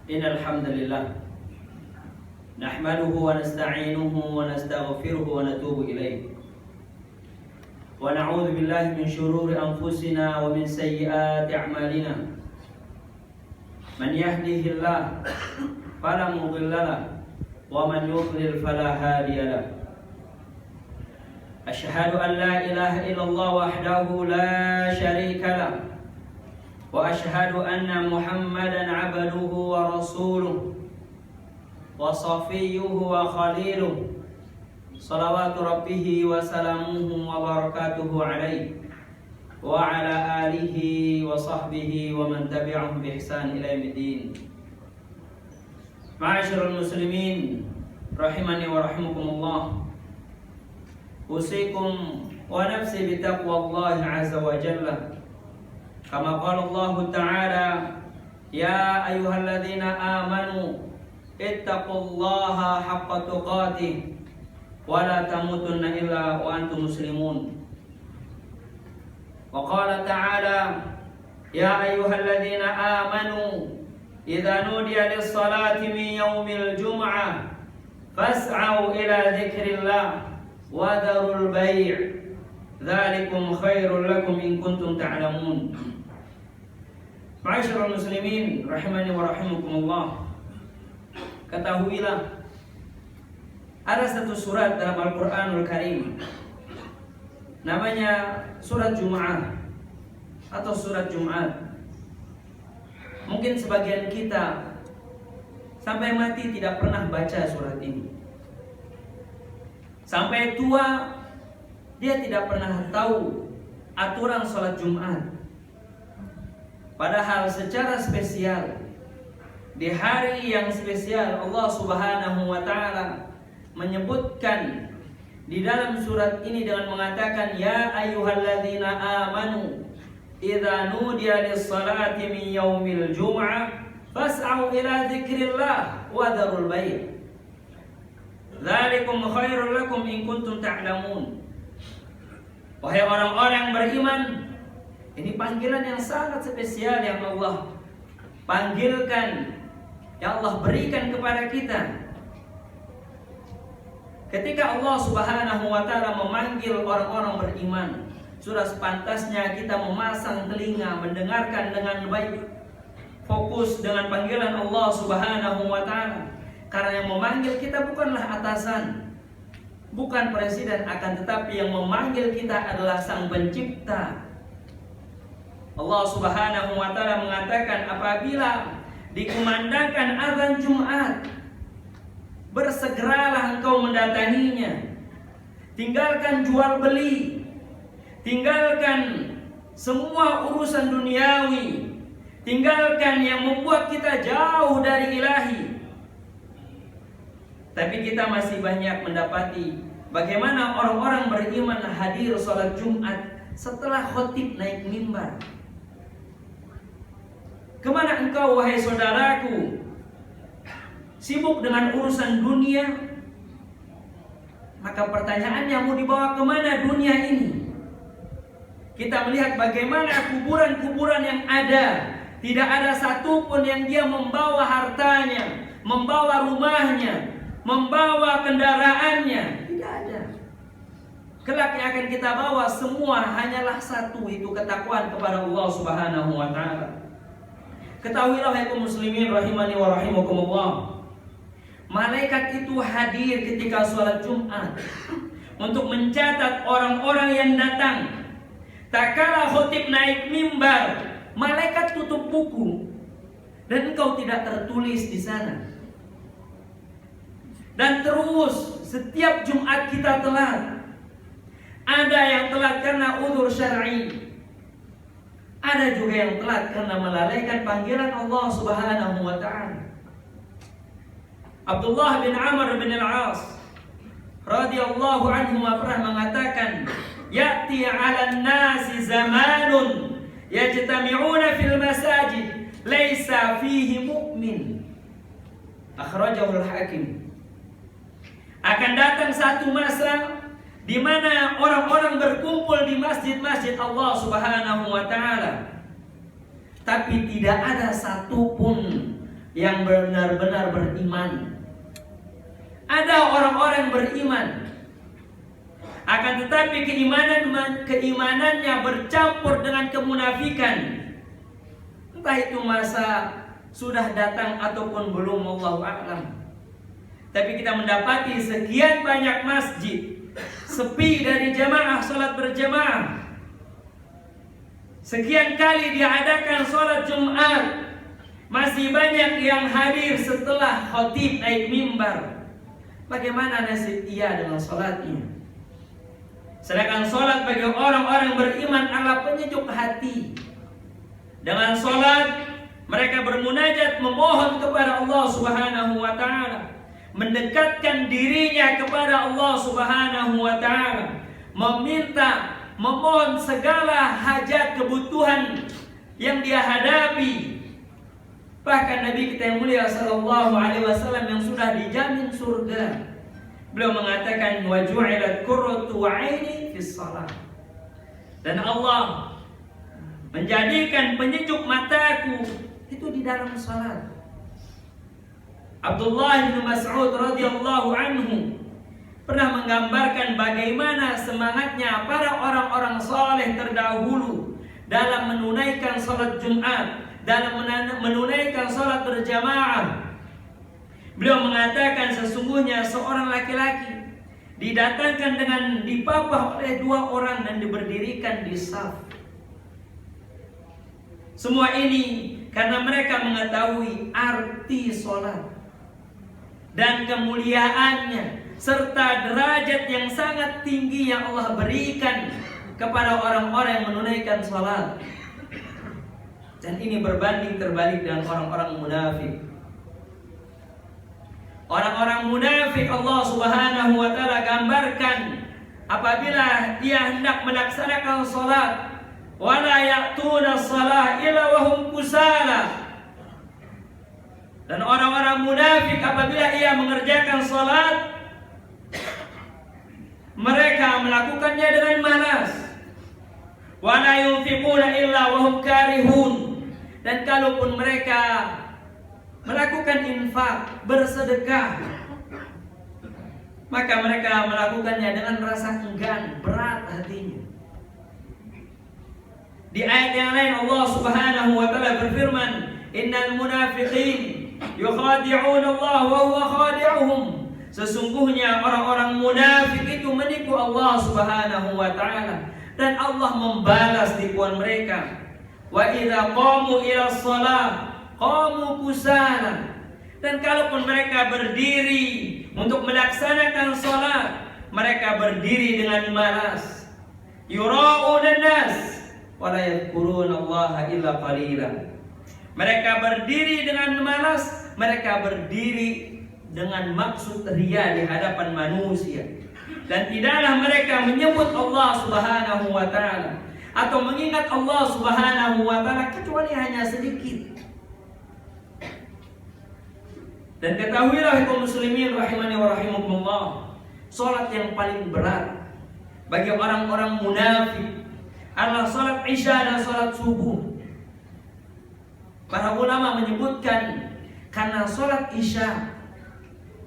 Innal hamdalillah nahmaduhu wa nasta'inuhu wa nastaghfiruhu wa natubu ilayh. Wa na'udzu billahi min shururi anfusina wa min sayyiati a'malina. Man yahdihillahu fala mudilla lahu wa man yudlil fala hadiya lahu. Asyhadu an la ilaha illallah wahdahu la syarika lahu wa asyhadu anna Muhammadan 'abduhu wa rasuluhu wa safiyyuhu wa khaliluhu salawatu rabbih wa salamuhu wa barakatuhu alaihi wa ala alihi wa sahbihi wa man tabi'ahum bi ihsan ila yaumiddin. Ma'asyiral muslimin rahimani wa rahimakumullah. Usikum wa nafsi bi taqwallahi azza wa jalla. Kama qala Allah Ta'ala, ya ayyuhalladzina amanu ittaqullaha haqqa tuqatih wa la tamutunna illa wa antum muslimun. Wa qala ta'ala, ya ayyuhalladzina amanu idza nudiya lis-salati min yaumil jum'ah fas'au ila dzikrillah wa dharul bai', dzalikum khairul lakum in kuntum ta'lamun. Ma'asyiral muslimin rahimani wa rahimakumullah. Ketahuilah, ada satu surat dalam Al-Qur'anul Karim, namanya surat Jum'ah atau surat Jumat. Mungkin sebagian kita sampai mati tidak pernah baca surat ini. Sampai tua dia tidak pernah tahu aturan sholat Jumat. Padahal secara spesial di hari yang spesial Allah Subhanahu wa Ta'ala menyebutkan di dalam surat ini dengan mengatakan, ya ayyuhalladzina amanu idza nudiya lis-salati min yaumil jum'ah fas'au ila dzikrillah wa dharul bai', dzalikum khairul lakum in kuntum ta'lamun. Wahai orang-orang beriman, ini panggilan yang sangat spesial yang Allah panggilkan, yang Allah berikan kepada kita. Ketika Allah Subhanahu wa Ta'ala memanggil orang-orang beriman, sudah sepantasnya kita memasang telinga, mendengarkan dengan baik, fokus dengan panggilan Allah Subhanahu wa Ta'ala. Karena yang memanggil kita bukanlah atasan, bukan presiden, akan tetapi yang memanggil kita adalah Sang Pencipta. Allah Subhanahu wa Ta'ala mengatakan, apabila dikumandangkan azan Jumat, bersegeralah engkau mendatanginya. Tinggalkan jual beli, tinggalkan semua urusan duniawi, tinggalkan yang membuat kita jauh dari ilahi. Tapi kita masih banyak mendapati bagaimana orang-orang beriman hadir sholat Jumat setelah khotib naik mimbar. Kemana engkau wahai saudaraku? Sibuk dengan urusan dunia? Maka pertanyaannya, mau dibawa kemana dunia ini? Kita melihat bagaimana kuburan-kuburan yang ada, tidak ada satupun yang dia membawa hartanya, membawa rumahnya, membawa kendaraannya. Tidak ada. Kelak yang akan kita bawa semua hanyalah satu, itu ketakwaan kepada Allah Subhanahu wa Ta'ala. Ketahuilah wahai kaum muslimin rahimani wa rahimakumullah, malaikat itu hadir ketika sholat Jumat untuk mencatat orang-orang yang datang. Tak kala khotib naik mimbar, malaikat tutup buku dan engkau tidak tertulis di sana. Dan terus setiap Jumat kita telat. Ada yang telat karena uzur syar'i, ada juga yang telat karena melalaikan panggilan Allah Subhanahu wa Ta'ala. Abdullah bin Amr bin Al-As radhiyallahu anhu pernah mengatakan, ya'ti 'alan nasi zamanun yajtami'una fil masajid laisa fihi mu'min. Akhrajahu al-Hakim. Akan datang satu masa di mana orang-orang berkumpul di masjid-masjid Allah Subhanahu wa Ta'ala, tapi tidak ada satupun yang benar-benar beriman. Ada orang-orang beriman, akan tetapi keimanannya bercampur dengan kemunafikan. Entah itu masa sudah datang ataupun belum, wallahu a'lam. Tapi kita mendapati sekian banyak masjid sepi dari jamaah salat berjamaah. Sekian kali diadakan salat Jumat, masih banyak yang hadir setelah khatib naik mimbar. Bagaimana nasib ia dengan salatnya? Sedangkan salat bagi orang-orang beriman adalah penyejuk hati. Dengan salat mereka bermunajat, memohon kepada Allah Subhanahu wa taala, mendekatkan dirinya kepada Allah Subhanahu wa taala, memohon segala hajat kebutuhan yang dia hadapi. Bahkan Nabi kita yang mulia sallallahu alaihi wasallam yang sudah dijamin surga, beliau mengatakan wa ju'ilat qurratu 'aini fis shalah. Dan Allah menjadikan penyejuk mataku itu di dalam salat. Abdullah bin Mas'ud radhiyallahu anhu pernah menggambarkan bagaimana semangatnya para orang-orang saleh terdahulu dalam menunaikan salat Jumat, dalam menunaikan salat berjamaah. Beliau mengatakan sesungguhnya seorang laki-laki didatangkan dengan dipapah oleh dua orang dan diberdirikan di saf. Semua ini karena mereka mengetahui arti salat dan kemuliaannya serta derajat yang sangat tinggi yang Allah berikan kepada orang-orang yang menunaikan salat. Dan ini berbanding terbalik dengan orang-orang munafik. Orang-orang munafik Allah Subhanahu wa taala gambarkan apabila dia hendak melaksanakan salat, wala ya'tuna shalah illa wa hum kusala. Dan orang-orang munafik apabila ia mengerjakan salat, mereka melakukannya dengan malas. Wa la yunfiquna illa wa hum karihun. Dan kalaupun mereka melakukan infak, bersedekah, maka mereka melakukannya dengan rasa enggan, berat hatinya. Di ayat yang lain Allah Subhanahu wa taala berfirman, innal munafiqin yukhadi'un Allah wa huwa khadi'uhum. Sesungguhnya orang-orang munafik itu menipu Allah Subhanahu wa taala dan Allah membalas tipuan mereka. Wa idza qamu ila shalah qamu kusala. Dan kalaupun mereka berdiri untuk melaksanakan salat, mereka berdiri dengan malas. Yura'una nas wa la yadhkurunallaha illa qalila. Mereka berdiri dengan malas, mereka berdiri dengan maksud ria di hadapan manusia. Dan tidaklah mereka menyebut Allah Subhanahu wa taala atau mengingat Allah Subhanahu wa taala kecuali hanya sedikit. Dan ketahuilah kaum muslimin rahimani wa rahimakumullah, salat yang paling berat bagi orang-orang munafik adalah salat Isya dan salat subuh. Para ulama menyebutkan karena salat Isya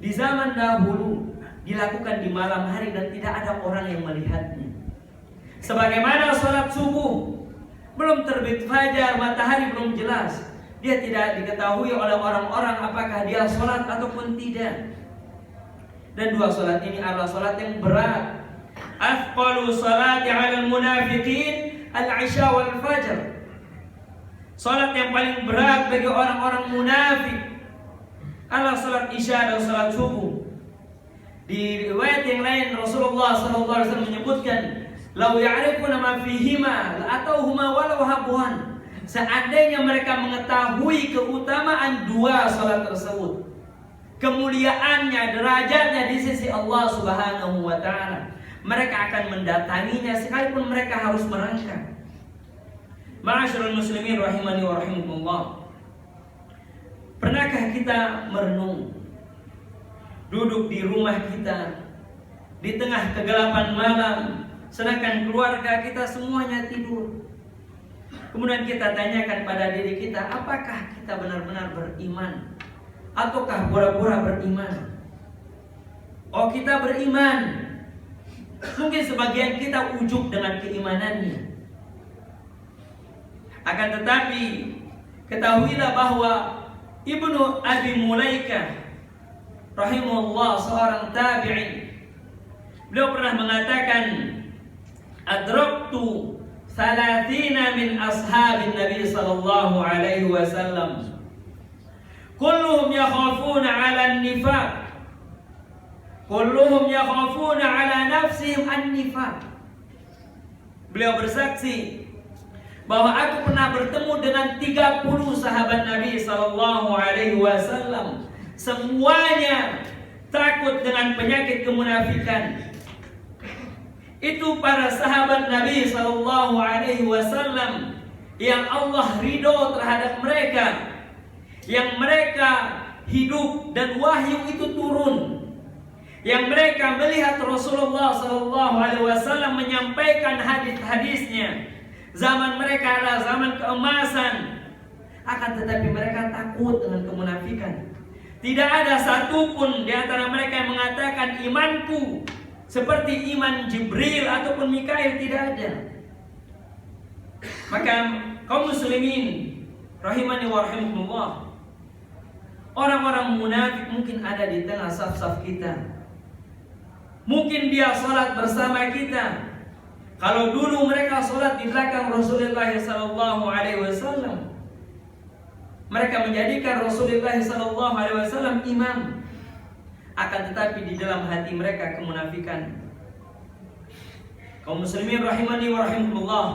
di zaman dahulu dilakukan di malam hari dan tidak ada orang yang melihatnya. Sebagaimana salat subuh, belum terbit fajar, matahari belum jelas, dia tidak diketahui oleh orang-orang apakah dia salat ataupun tidak. Dan dua salat ini adalah salat yang berat. Afqalu salati 'alal munafiqin al-'isya wal fajr. Salat yang paling berat bagi orang-orang munafik adalah salat Isya dan salat subuh. Di riwayat yang lain Rasulullah SAW menyebutkan, "Lau ya'rifuna ma fihima la'atauhuma walau habwan." Seandainya mereka mengetahui keutamaan dua salat tersebut, kemuliaannya, derajatnya di sisi Allah Subhanahu wa taala, mereka akan mendatanginya sekalipun mereka harus merangkak. Ma'asyiral muslimin rahimani wa rahimakumullah. Pernahkah kita merenung, duduk di rumah kita di tengah kegelapan malam, sedangkan keluarga kita semuanya tidur? Kemudian kita tanyakan pada diri kita, apakah kita benar-benar beriman ataukah pura-pura beriman? Oh, kita beriman. Mungkin sebagian kita ujub dengan keimanannya. Akan tetapi ketahuilah bahwa Ibnu Abi Mulaikah rahimahullah, seorang tabi'in, beliau pernah mengatakan, adraktu 30 min ashabin Nabi sallallahu alaihi wasallam kulluhum yakhafuna 'ala an-nifaq, kulluhum yakhafuna 'ala nafsihim an-nifaq. Beliau bersaksi bahwa aku pernah bertemu dengan 30 sahabat Nabi sallallahu alaihi wasallam. Semuanya takut dengan penyakit kemunafikan. Itu para sahabat Nabi sallallahu alaihi wasallam yang Allah ridho terhadap mereka, yang mereka hidup dan wahyu itu turun, yang mereka melihat Rasulullah sallallahu alaihi wasallam menyampaikan hadis-hadisnya. Zaman mereka adalah zaman keemasan, akan tetapi mereka takut dengan kemunafikan. Tidak ada satupun di antara mereka yang mengatakan imanku seperti iman Jibril ataupun Mikail, tidak ada. Maka kaum muslimin rahimani wa rahimakumullah, orang-orang munafik mungkin ada di tengah saf-saf kita. Mungkin dia sholat bersama kita. Kalau dulu mereka sholat di belakang Rasulullah sallallahu alaihi wasallam, mereka menjadikan Rasulullah sallallahu alaihi wasallam imam. Akan tetapi di dalam hati mereka kemunafikan. Kaum muslimin rahimani wa rahimakumullah,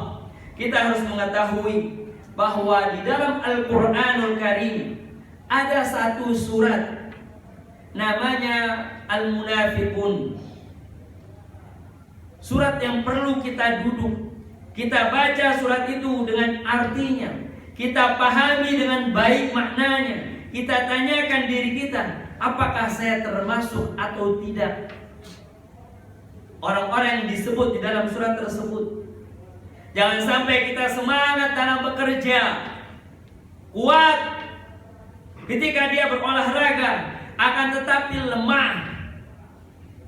kita harus mengetahui bahwa di dalam Al-Qur'anul Karim ada satu surat namanya Al-Munafiqun. Surat yang perlu kita duduk, kita baca surat itu dengan artinya, kita pahami dengan baik maknanya, kita tanyakan diri kita, apakah saya termasuk atau tidak orang-orang yang disebut di dalam surat tersebut. Jangan sampai kita semangat dalam bekerja, kuat ketika dia berolahraga, akan tetapi lemah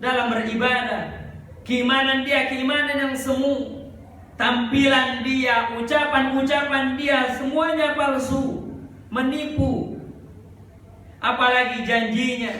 dalam beribadah. Keimanan dia keimanan yang semu, tampilan dia, ucapan-ucapan dia semuanya palsu, menipu. Apalagi janjinya,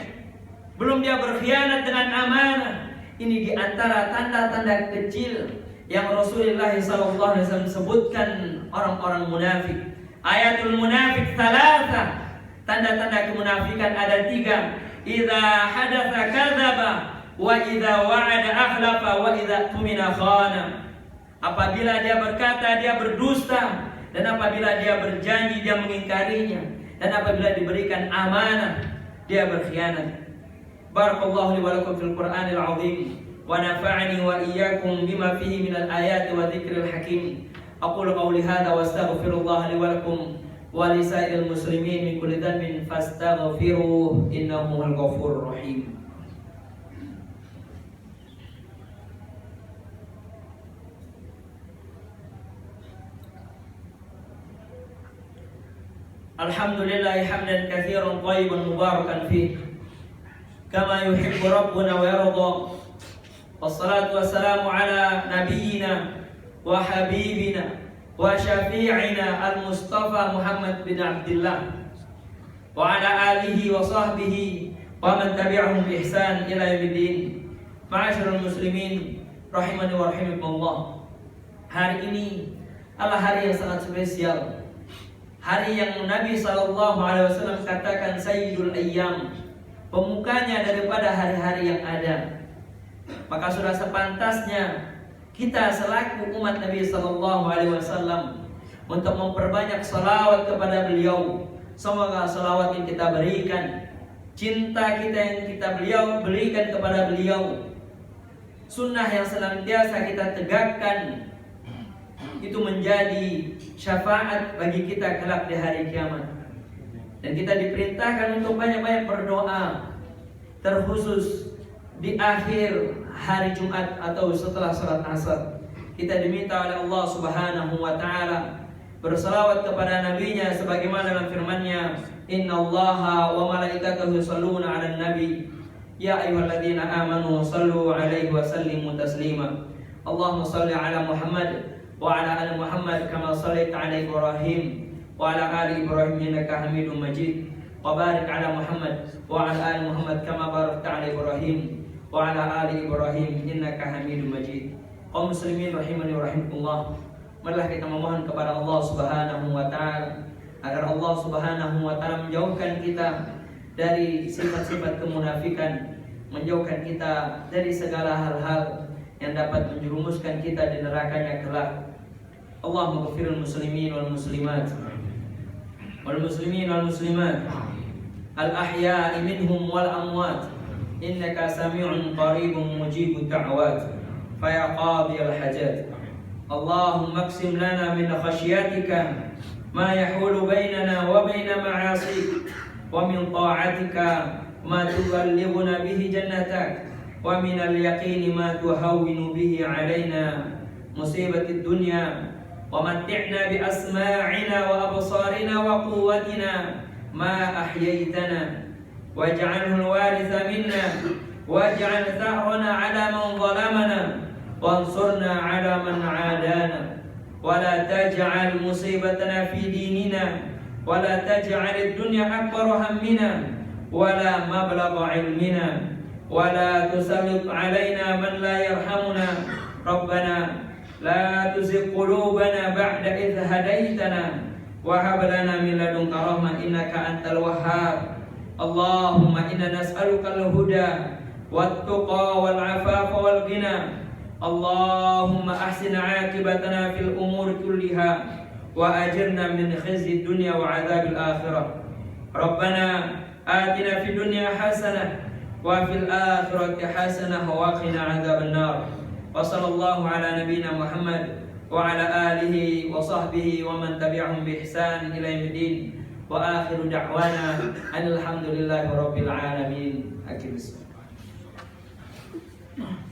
belum dia berkhianat dengan amanah. Ini di antara tanda-tanda kecil yang Rasulullah SAW sebutkan orang-orang munafik. Ayatul munafik thalatha, tanda-tanda kemunafikan ada 3. Idza hadatsa kadzaba, wa idza wa'ada akhlafa, wa idza tumina khana. Apabila dia berkata dia berdusta, dan apabila dia berjanji dia mengingkarinya, dan apabila diberikan amanah dia berkhianat. Barakallahu li wa lakum fil Qur'anil azim wa nafa'ani wa iyyakum bima fihi minal ayati wa dzikril hakim. Aqulu qawli hadza wa astaghfirullah li wa lakum wa li sa'iril muslimin min kulli dhanbin fastaghfiruhu innahu huwal ghafurur rahim. Alhamdulillah hamdan katsiran thayyiban mubarakan fihi kama yuhibbu rabbuna wa yarda. Wassalatu wassalamu ala nabiyyina wa habibina wa syafi'ina al-Mustafa Muhammad bin Abdullah wa ala alihi wa sahbihi wa man tabi'ahum bi ihsan ila yaumiddin. Ma'asyiral muslimin rahimani wa rahimakumullah. Hari ini adalah hari yang sangat spesial. Hari yang Nabi SAW katakan Sayyidul Ayyam, pemukanya daripada hari-hari yang ada. Maka sudah sepantasnya kita selaku umat Nabi SAW untuk memperbanyak salawat kepada beliau. Semoga salawat yang kita berikan, cinta kita yang kita berikan kepada beliau, sunnah yang senantiasa kita tegakkan, itu menjadi syafaat bagi kita kelak di hari kiamat. Dan kita diperintahkan untuk banyak-banyak berdoa, terkhusus di akhir hari Jumat atau setelah salat asar. Kita diminta oleh Allah Subhanahu wa taala berselawat kepada nabinya sebagaimana dalam firman-Nya, innallaha wa malaikatahu yusholluna 'alan nabi ya ayyuhalladzina amanu shallu 'alaihi wa sallimu taslima. Allahumma shalli 'ala Muhammad wa 'ala ali Muhammad kama shallaita 'ala Ibrahim wa 'ala ali Ibrahim innaka Hamidum Majid. Wa barik 'ala Muhammad wa 'ala ali Muhammad kama barakta 'ala Ibrahim wa 'ala ali Ibrahim innaka Hamidum Majid. Kaum muslimin rahimani wa rahimakumullah, marilah kita memohon kepada Allah Subhanahu wa taala agar Allah Subhanahu wa taala menjauhkan kita dari sifat-sifat kemunafikan, menjauhkan kita dari segala hal-hal yang dapat menjerumuskan kita di nerakanya kelak. Allahumma ghfiril muslimin wal muslimat wal muslimin wal muslimat al ahya'i minhum wal amwat innaka sami'un qaribun mujibud da'wat fa ya qadiyal hajat. Allahumma aqsim lana min khasyatika ma yahulu bainana wa baina ma'asik wa min ta'atika ma tuballighuna bihi jannatak wa min al-yaqini ma tuhawwinu bihi 'alaina musibatid dunya wa mat'ina bi asma'ina wa absarina wa quwwatina ma ahyaytana waj'alhu al-waritha minna waj'al tha'rana 'ala man zalamana wansurna 'ala man 'adana wa la taj'al musibatana fi dinina wa la taj'al ad-dunya akbar hammina wa la mablagha 'ilmina wa la tusallit 'alaina man la yarhamuna. Rabbana la tuzigh qulubana ba'da idh hadaytana wa hab lana min ladunka rahmah innaka antal wahhab. Allahumma inna nas'aluka al-huda wat-tuqa wal-'afafa wal-ghina. Allahumma ahsin 'aqibatana fil umuri kulliha wa ajirna min khizyi dunya wa 'adzabil akhirah. Rabbana atina fid dunya hasanah wa fil akhirati hasanah wa qina 'adzaban nar. Wa sallallahu ala nabiyyina Muhammad wa ala alihi wa sahbihi wa man tabi'ahum bi ihsan ila yaumiddin. Wa akhiru da'wana alhamdulillahi rabbil alamin. Akhir